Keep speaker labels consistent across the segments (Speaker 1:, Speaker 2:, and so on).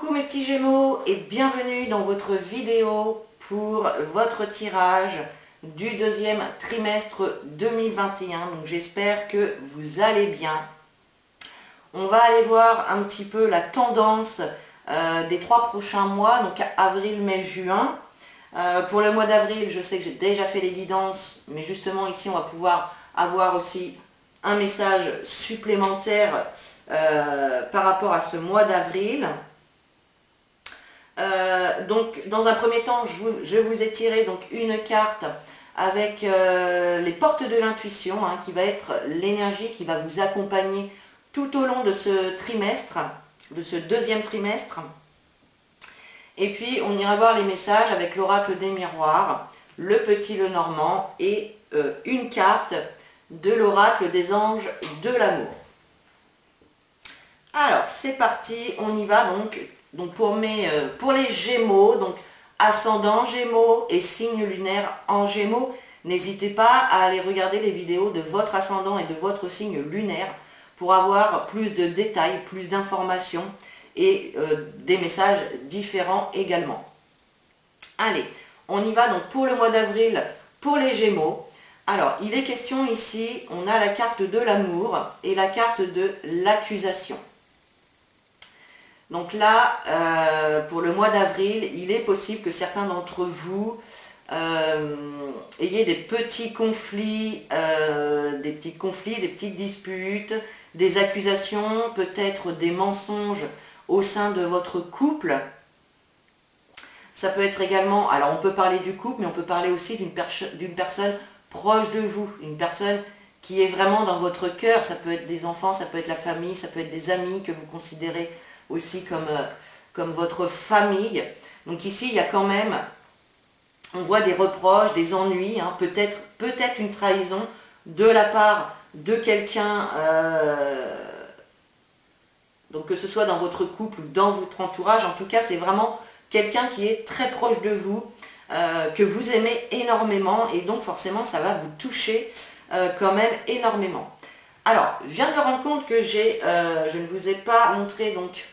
Speaker 1: Coucou mes petits Gémeaux et bienvenue dans votre vidéo pour votre tirage du deuxième trimestre 2021. Donc j'espère que vous allez bien. On va aller voir un petit peu la tendance des 3 prochains mois, donc avril, mai, juin. Pour le mois d'avril, je sais que j'ai déjà fait les guidances, mais justement ici on va pouvoir avoir aussi un message supplémentaire par rapport à ce mois d'avril. Donc dans un premier temps, je vous ai tiré donc une carte avec les portes de l'intuition, hein, qui va être l'énergie qui va vous accompagner tout au long de ce trimestre, de ce deuxième trimestre. Et puis on ira voir les messages avec l'oracle des miroirs, le petit Lenormand et une carte de l'oracle des anges de l'amour. Alors c'est parti, on y va donc pour les Gémeaux, donc ascendant Gémeaux et signe lunaire en Gémeaux, n'hésitez pas à aller regarder les vidéos de votre ascendant et de votre signe lunaire pour avoir plus de détails, plus d'informations et des messages différents également. Allez, on y va donc pour le mois d'avril pour les Gémeaux. Alors, il est question ici, on a la carte de l'amour et la carte de l'accusation. Donc là, pour le mois d'avril, il est possible que certains d'entre vous ayez des petits conflits, des petites disputes, des accusations, peut-être des mensonges au sein de votre couple. Ça peut être également, alors on peut parler du couple, mais on peut parler aussi d'une personne proche de vous, une personne qui est vraiment dans votre cœur. Ça peut être des enfants, ça peut être la famille, ça peut être des amis que vous considérez aussi comme votre famille. Donc ici, il y a quand même, on voit des reproches, des ennuis, hein, peut-être une trahison de la part de quelqu'un, donc que ce soit dans votre couple ou dans votre entourage. En tout cas, c'est vraiment quelqu'un qui est très proche de vous, que vous aimez énormément, et donc forcément, ça va vous toucher quand même énormément. Alors, je viens de me rendre compte que je ne vous ai pas montré donc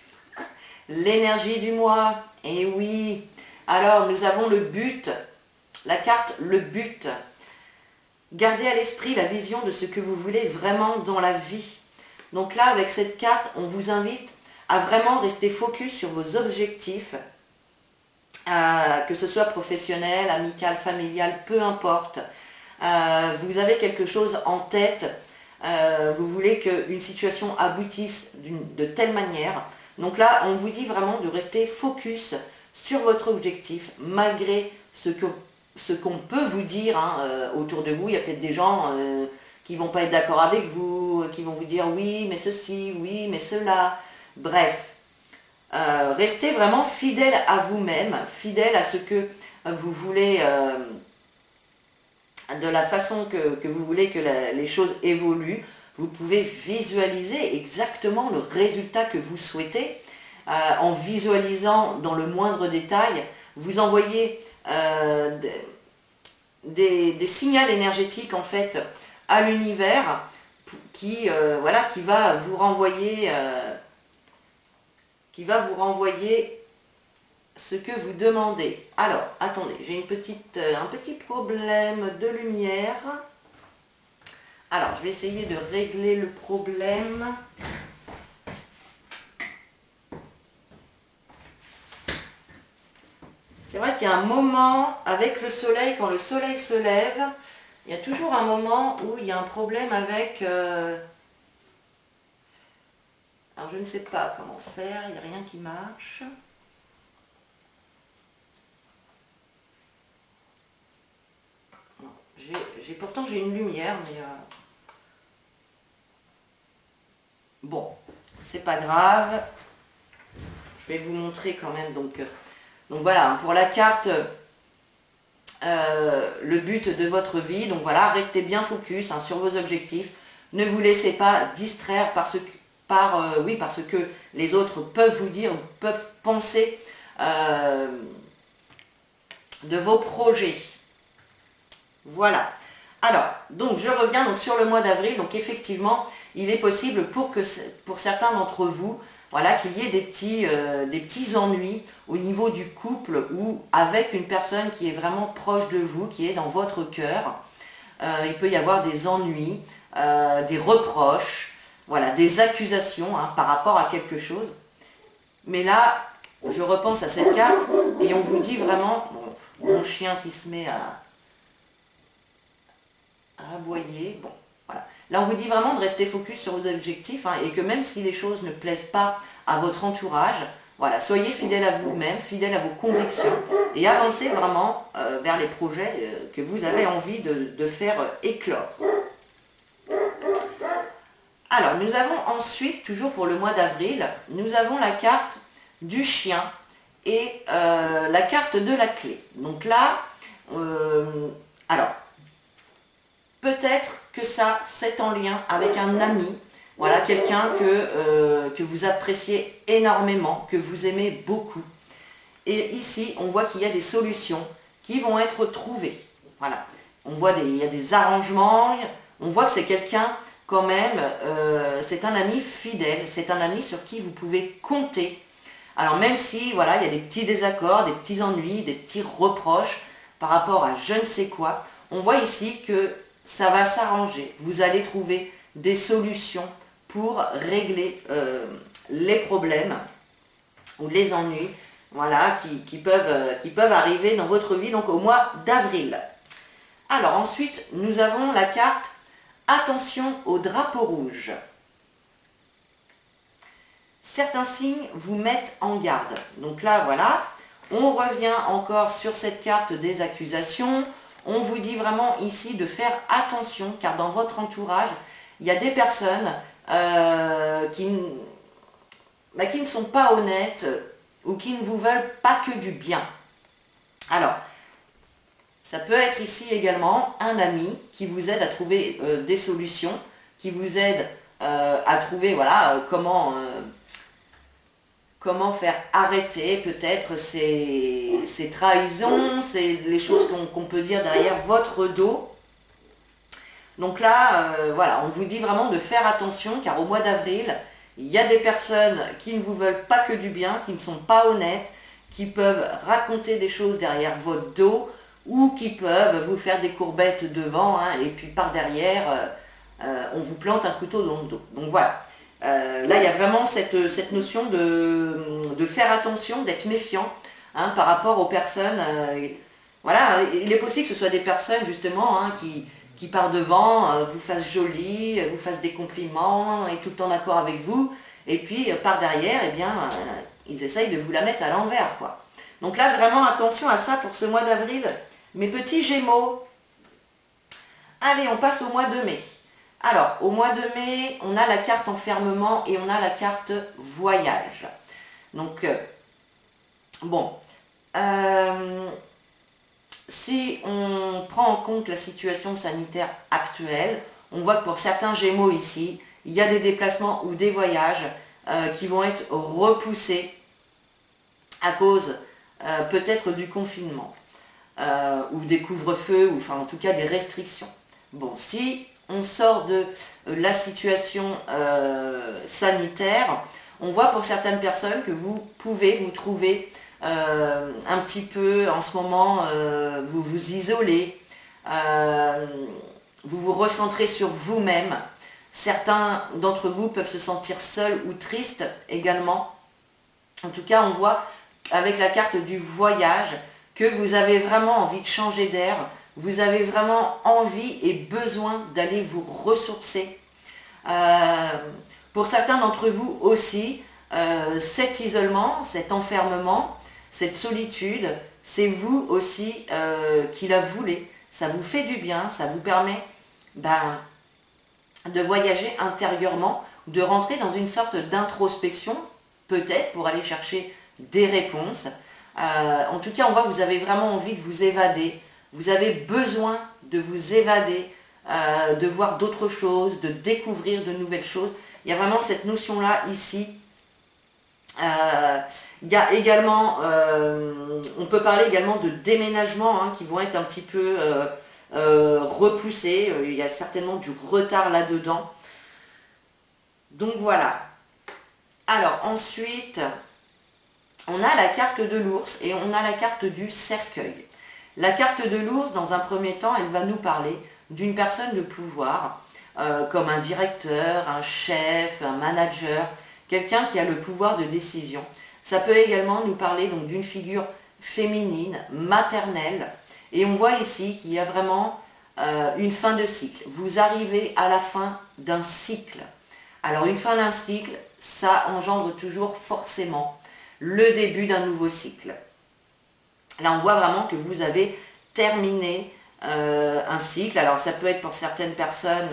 Speaker 1: l'énergie du mois. Et oui, alors nous avons le but, la carte le but. Gardez à l'esprit la vision de ce que vous voulez vraiment dans la vie. Donc là, avec cette carte, on vous invite à vraiment rester focus sur vos objectifs, que ce soit professionnel, amical, familial, peu importe. Vous avez quelque chose en tête, vous voulez qu'une situation aboutisse de telle manière. Donc là, on vous dit vraiment de rester focus sur votre objectif, malgré ce qu'on peut vous dire, hein, autour de vous. Il y a peut-être des gens qui ne vont pas être d'accord avec vous, qui vont vous dire oui, mais ceci, oui, mais cela. Bref, restez vraiment fidèle à vous-même, fidèle à ce que vous voulez, de la façon que vous voulez que les choses évoluent. Vous pouvez visualiser exactement le résultat que vous souhaitez, en visualisant dans le moindre détail. Vous envoyez des signaux énergétiques en fait à l'univers qui va vous renvoyer ce que vous demandez. Alors, attendez, j'ai un petit problème de lumière. Alors, je vais essayer de régler le problème. C'est vrai qu'il y a un moment avec le soleil, quand le soleil se lève, il y a toujours un moment où il y a un problème avec... Alors, je ne sais pas comment faire, il n'y a rien qui marche. Pourtant, j'ai une lumière, mais... Bon, c'est pas grave. Je vais vous montrer quand même. Donc voilà, pour la carte, le but de votre vie. Donc voilà, restez bien focus, hein, sur vos objectifs. Ne vous laissez pas distraire par ce que les autres peuvent vous dire, peuvent penser de vos projets. Voilà. Alors, donc je reviens donc sur le mois d'avril. Donc effectivement, il est possible pour certains d'entre vous, voilà, qu'il y ait des petits ennuis au niveau du couple ou avec une personne qui est vraiment proche de vous, qui est dans votre cœur. Il peut y avoir des ennuis, des reproches, voilà, des accusations hein, par rapport à quelque chose. Mais là, je repense à cette carte et on vous dit vraiment, bon, mon chien qui se met à aboyer, bon, voilà. Là, on vous dit vraiment de rester focus sur vos objectifs hein, et que même si les choses ne plaisent pas à votre entourage, voilà, soyez fidèle à vous-même, fidèle à vos convictions et avancez vraiment vers les projets que vous avez envie de faire éclore. Alors, nous avons ensuite, toujours pour le mois d'avril, nous avons la carte du chien et la carte de la clé. Donc là, alors, peut-être que ça, c'est en lien avec un ami, voilà, quelqu'un que vous appréciez énormément, que vous aimez beaucoup. Et ici, on voit qu'il y a des solutions qui vont être trouvées. Voilà, on voit il y a des arrangements, on voit que c'est quelqu'un quand même, c'est un ami fidèle, c'est un ami sur qui vous pouvez compter. Alors même si, voilà, il y a des petits désaccords, des petits ennuis, des petits reproches par rapport à je ne sais quoi, on voit ici que ça va s'arranger. Vous allez trouver des solutions pour régler les problèmes ou les ennuis, voilà, qui peuvent arriver dans votre vie, donc au mois d'avril. Alors ensuite, nous avons la carte attention au drapeau rouge. Certains signes vous mettent en garde. Donc là, voilà, on revient encore sur cette carte des accusations. On vous dit vraiment ici de faire attention, car dans votre entourage, il y a des personnes qui ne sont pas honnêtes ou qui ne vous veulent pas que du bien. Alors, ça peut être ici également un ami qui vous aide à trouver des solutions, qui vous aide à trouver voilà, comment faire arrêter peut-être ces trahisons, les choses qu'on peut dire derrière votre dos. Donc là, voilà, on vous dit vraiment de faire attention, car au mois d'avril, il y a des personnes qui ne vous veulent pas que du bien, qui ne sont pas honnêtes, qui peuvent raconter des choses derrière votre dos, ou qui peuvent vous faire des courbettes devant, hein, et puis par derrière, on vous plante un couteau dans le dos. Donc voilà, là il y a vraiment cette notion de faire attention, d'être méfiant hein, par rapport aux personnes. Voilà, il est possible que ce soit des personnes justement hein, qui par devant vous fassent jolie, vous fassent des compliments, et tout le temps d'accord avec vous, et puis par derrière, eh bien, ils essayent de vous la mettre à l'envers, quoi. Donc là, vraiment attention à ça pour ce mois d'avril, mes petits Gémeaux. Allez, on passe au mois de mai. Alors, au mois de mai, on a la carte enfermement et on a la carte voyage. Donc, bon, si on prend en compte la situation sanitaire actuelle, on voit que pour certains Gémeaux ici, il y a des déplacements ou des voyages qui vont être repoussés à cause peut-être du confinement ou des couvre-feux, ou enfin en tout cas des restrictions. Bon, si on sort de la situation sanitaire, on voit pour certaines personnes que vous pouvez vous trouver un petit peu en ce moment, vous vous isolez, vous vous recentrez sur vous-même. Certains d'entre vous peuvent se sentir seuls ou tristes également. En tout cas, on voit avec la carte du voyage que vous avez vraiment envie de changer d'air, vous avez vraiment envie et besoin d'aller vous ressourcer. Pour certains d'entre vous aussi, cet isolement, cet enfermement, cette solitude, c'est vous aussi qui la voulez. Ça vous fait du bien, ça vous permet de voyager intérieurement, de rentrer dans une sorte d'introspection, peut-être pour aller chercher des réponses. En tout cas, on voit que vous avez vraiment envie de vous évader. Vous avez besoin de vous évader, de voir d'autres choses, de découvrir de nouvelles choses. Il y a vraiment cette notion-là ici. Il y a également, on peut parler également de déménagements hein, qui vont être un petit peu repoussés. Il y a certainement du retard là-dedans. Donc voilà. Alors ensuite, on a la carte de l'ours et on a la carte du cercueil. La carte de l'ours, dans un premier temps, elle va nous parler d'une personne de pouvoir, comme un directeur, un chef, un manager, quelqu'un qui a le pouvoir de décision. Ça peut également nous parler donc d'une figure féminine, maternelle, et on voit ici qu'il y a vraiment une fin de cycle. Vous arrivez à la fin d'un cycle. Alors une fin d'un cycle, ça engendre toujours forcément le début d'un nouveau cycle. Là on voit vraiment que vous avez terminé un cycle. Alors ça peut être pour certaines personnes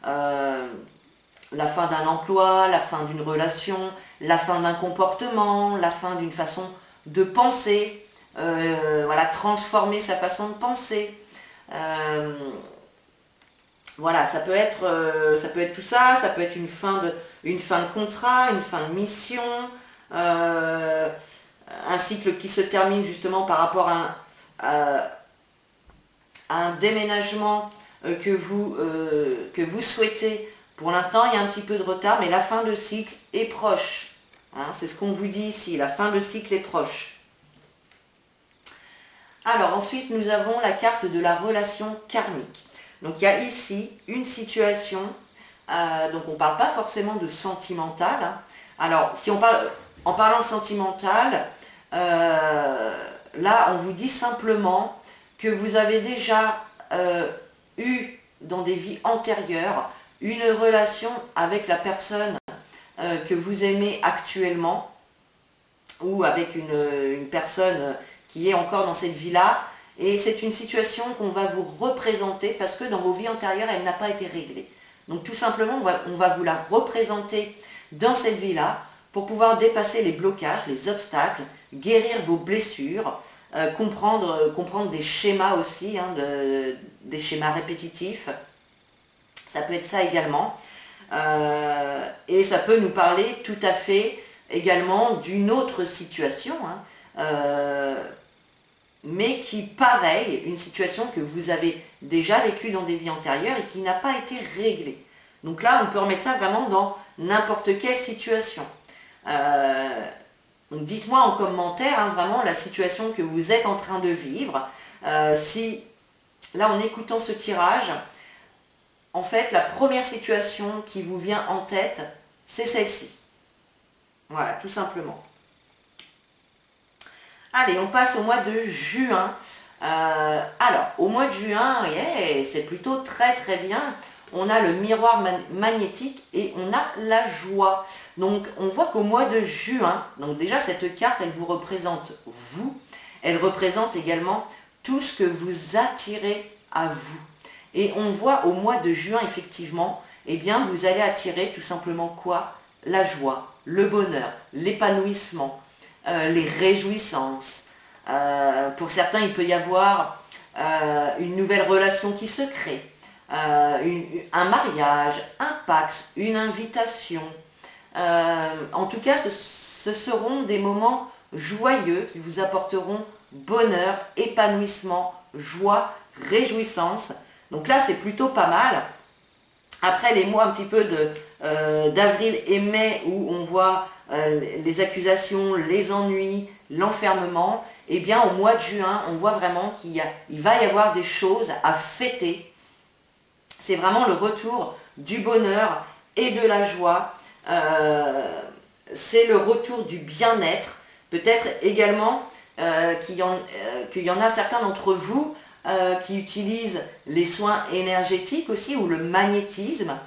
Speaker 1: la fin d'un emploi, la fin d'une relation, la fin d'un comportement, la fin d'une façon de penser, voilà, transformer sa façon de penser. Voilà, ça peut être tout ça, ça peut être une fin de contrat, une fin de mission, un cycle qui se termine justement par rapport à un déménagement que vous souhaitez. Pour l'instant, il y a un petit peu de retard, mais la fin de cycle est proche. Hein, c'est ce qu'on vous dit ici, la fin de cycle est proche. Alors ensuite, nous avons la carte de la relation karmique. Donc il y a ici une situation, donc on ne parle pas forcément de sentimental. Hein. Alors si on parle, en parlant de sentimental, là on vous dit simplement que vous avez déjà eu dans des vies antérieures une relation avec la personne que vous aimez actuellement ou avec une personne qui est encore dans cette vie-là. Et c'est une situation qu'on va vous représenter parce que dans vos vies antérieures, elle n'a pas été réglée. Donc tout simplement, on va vous la représenter dans cette vie-là pour pouvoir dépasser les blocages, les obstacles, guérir vos blessures, comprendre des schémas aussi, hein, des schémas répétitifs. Ça peut être ça également. Et ça peut nous parler tout à fait également d'une autre situation, hein, mais qui, pareil, une situation que vous avez déjà vécue dans des vies antérieures et qui n'a pas été réglée. Donc là, on peut remettre ça vraiment dans n'importe quelle situation. Donc dites-moi en commentaire, hein, vraiment la situation que vous êtes en train de vivre. Si, là, en écoutant ce tirage, en fait, la première situation qui vous vient en tête, c'est celle-ci. Voilà, tout simplement. Allez, on passe au mois de juin. Alors, au mois de juin, yeah, c'est plutôt très très bien. On a le miroir magnétique et on a la joie. Donc, on voit qu'au mois de juin, donc déjà cette carte, elle vous représente vous. Elle représente également tout ce que vous attirez à vous. Et on voit au mois de juin, effectivement, eh bien, vous allez attirer tout simplement quoi? La joie, le bonheur, l'épanouissement, les réjouissances. Pour certains, il peut y avoir une nouvelle relation qui se crée, un mariage, un pax, une invitation. En tout cas, ce seront des moments joyeux qui vous apporteront bonheur, épanouissement, joie, réjouissance. Donc là, c'est plutôt pas mal. Après les mois un petit peu d'avril et mai où on voit les accusations, les ennuis, l'enfermement, eh bien au mois de juin, on voit vraiment qu'il va y avoir des choses à fêter. C'est vraiment le retour du bonheur et de la joie. C'est le retour du bien-être. Peut-être également qu'il y en a certains d'entre vous qui utilisent les soins énergétiques aussi ou le magnétisme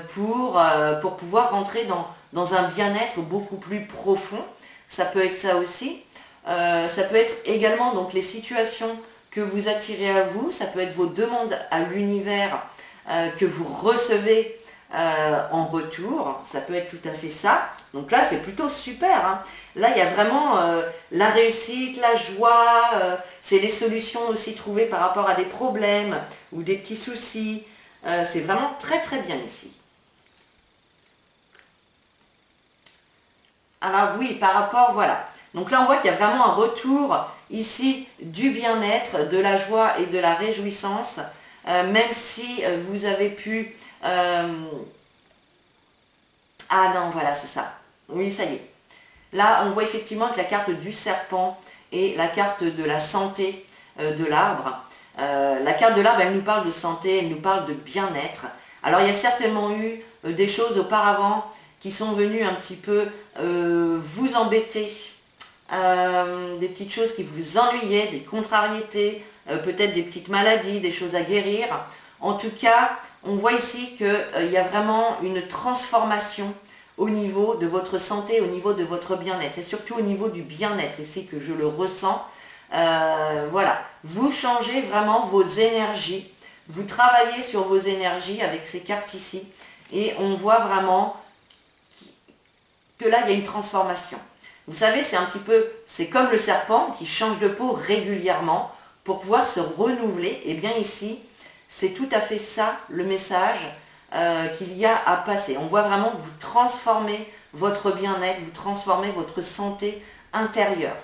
Speaker 1: pour pouvoir rentrer dans un bien-être beaucoup plus profond. Ça peut être ça aussi. Ça peut être également donc les situations que vous attirez à vous. Ça peut être vos demandes à l'univers que vous recevez en retour. Ça peut être tout à fait ça. Donc là, c'est plutôt super. Hein. Là, il y a vraiment la réussite, la joie. C'est les solutions aussi trouvées par rapport à des problèmes ou des petits soucis. C'est vraiment très très bien ici. Alors oui, par rapport, voilà. Donc là, on voit qu'il y a vraiment un retour ici du bien-être, de la joie et de la réjouissance. Même si vous avez pu... Ah non, voilà, c'est ça. Oui, ça y est. Là, on voit effectivement que la carte du serpent et la carte de la santé de l'arbre. La carte de l'arbre, elle nous parle de santé, elle nous parle de bien-être. Alors, il y a certainement eu des choses auparavant qui sont venues un petit peu vous embêter. Des petites choses qui vous ennuyaient, des contrariétés, peut-être des petites maladies, des choses à guérir. En tout cas, on voit ici qu'il y a vraiment une transformation au niveau de votre santé, au niveau de votre bien-être. C'est surtout au niveau du bien-être ici que je le ressens. Voilà, vous changez vraiment vos énergies, vous travaillez sur vos énergies avec ces cartes ici, et on voit vraiment que là, il y a une transformation. Vous savez, c'est comme le serpent qui change de peau régulièrement pour pouvoir se renouveler. Et bien ici, c'est tout à fait ça le message qu'il y a à passer. On voit vraiment que vous transformez votre bien-être, vous transformez votre santé intérieure.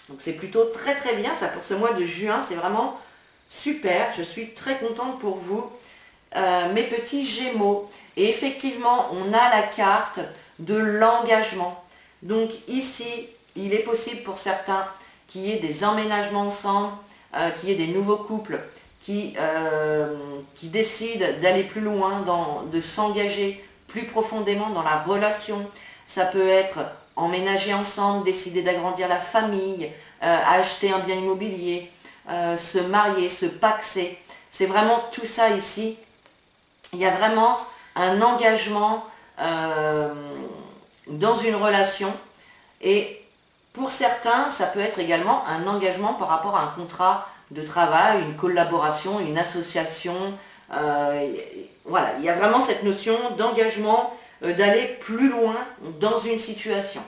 Speaker 1: Donc c'est plutôt très très bien, ça pour ce mois de juin, c'est vraiment super. Je suis très contente pour vous, mes petits Gémeaux. Et effectivement, on a la carte de l'engagement. Donc ici, il est possible pour certains qu'il y ait des emménagements ensemble, qu'il y ait des nouveaux couples qui décident d'aller plus loin, de s'engager plus profondément dans la relation. Ça peut être emménager ensemble, décider d'agrandir la famille, acheter un bien immobilier, se marier, se paxer. C'est vraiment tout ça ici. Il y a vraiment un engagement dans une relation, et pour certains, ça peut être également un engagement par rapport à un contrat de travail, une collaboration, une association. Voilà, il y a vraiment cette notion d'engagement, d'aller plus loin dans une situation.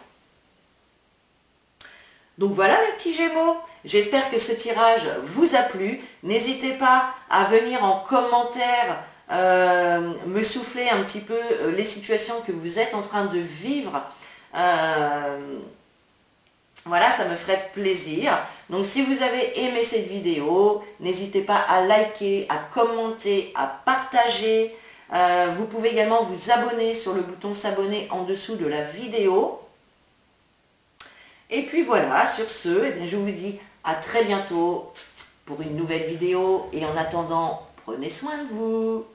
Speaker 1: Donc voilà mes petits Gémeaux, j'espère que ce tirage vous a plu. N'hésitez pas à venir en commentaire me souffler un petit peu les situations que vous êtes en train de vivre. Voilà, ça me ferait plaisir. Donc si vous avez aimé cette vidéo, n'hésitez pas à liker, à commenter, à partager. Vous pouvez également vous abonner sur le bouton s'abonner en dessous de la vidéo. Et puis voilà, sur ce, eh bien, je vous dis à très bientôt pour une nouvelle vidéo. Et en attendant, prenez soin de vous.